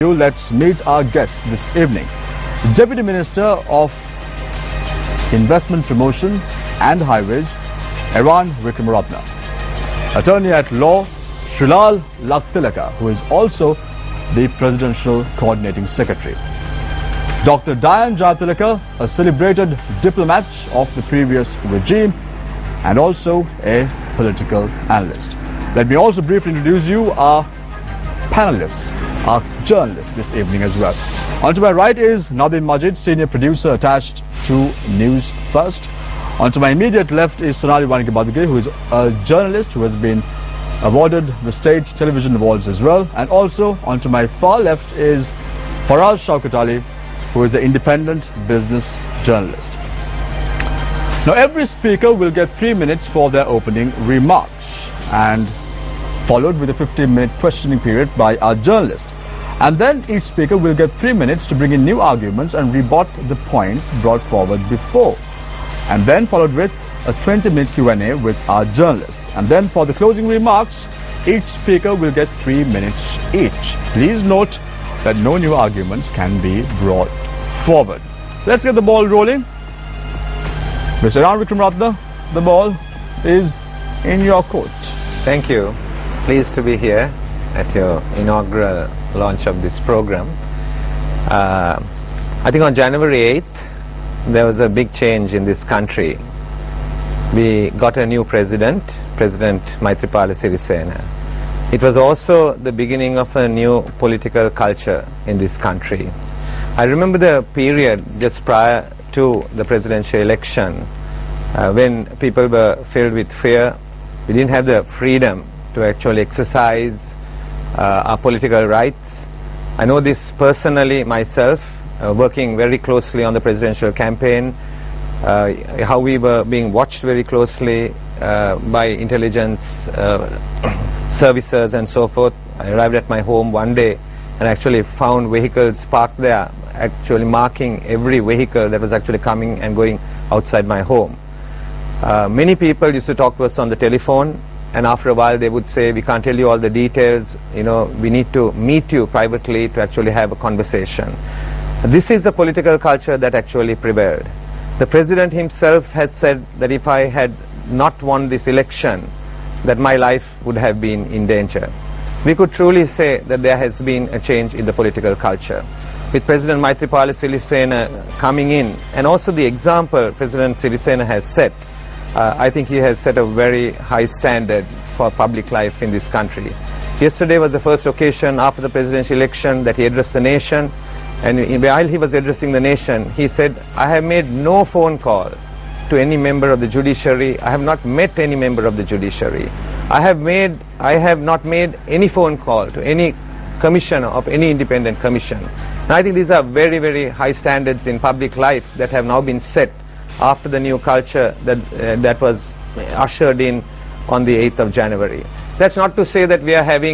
Let's meet our guest this evening. Deputy Minister of Investment Promotion and Highways, Eran Wickramaratne. Attorney at Law, Srilal Laktilaka, who is also the Presidential Coordinating Secretary. Dr. Dayan Jayatilaka, a celebrated diplomat of the previous regime and also a political analyst. Let me also briefly introduce you our panelists, our journalists this evening as well. On to my right is Nadeem Majid, senior producer attached to News First. On to my immediate left is Sonali Wanike-Badage, who is a journalist who has been awarded the State Television Awards as well. And also on to my far left is Faraz Shaukat Ali, who is an independent business journalist. Now every speaker will get 3 minutes for their opening remarks, and followed with a 15-minute questioning period by our journalist. And then each speaker will get 3 minutes to bring in new arguments and rebut the points brought forward before. And then followed with a 20-minute Q&A with our journalists. And then for the closing remarks, each speaker will get 3 minutes each. Please note that no new arguments can be brought forward. Let's get the ball rolling. Mr. Eran Wickramaratne, the ball is in your court. Thank you. Pleased to be here at your inaugural launch of this program. I think on January 8th, there was a big change in this country. We got a new president, President Maithripala Sirisena. It was also the beginning of a new political culture in this country. I remember the period just prior to the presidential election when people were filled with fear. We didn't have the freedom to actually exercise our political rights. I know this personally myself, working very closely on the presidential campaign, how we were being watched very closely by intelligence services and so forth. I arrived at my home one day and actually found vehicles parked there, actually marking every vehicle that was actually coming and going outside my home. Many people used to talk to us on the telephone, and after a while they would say, we can't tell you all the details, we need to meet you privately to actually have a conversation. This is the political culture that actually prevailed. The president himself has said that if I had not won this election, that my life would have been in danger. We could truly say that there has been a change in the political culture. With President Maithripala Sirisena coming in, and also the example President Sirisena has set, I think he has set a very high standard for public life in this country. Yesterday was the first occasion after the presidential election that he addressed the nation, and while he was addressing the nation, he said, I have made no phone call to any member of the judiciary. I have not met any member of the judiciary. I have not made any phone call to any commissioner of any independent commission. And I think these are very, very high standards in public life that have now been set after the new culture that was ushered in on the 8th of January. That's not to say that we are having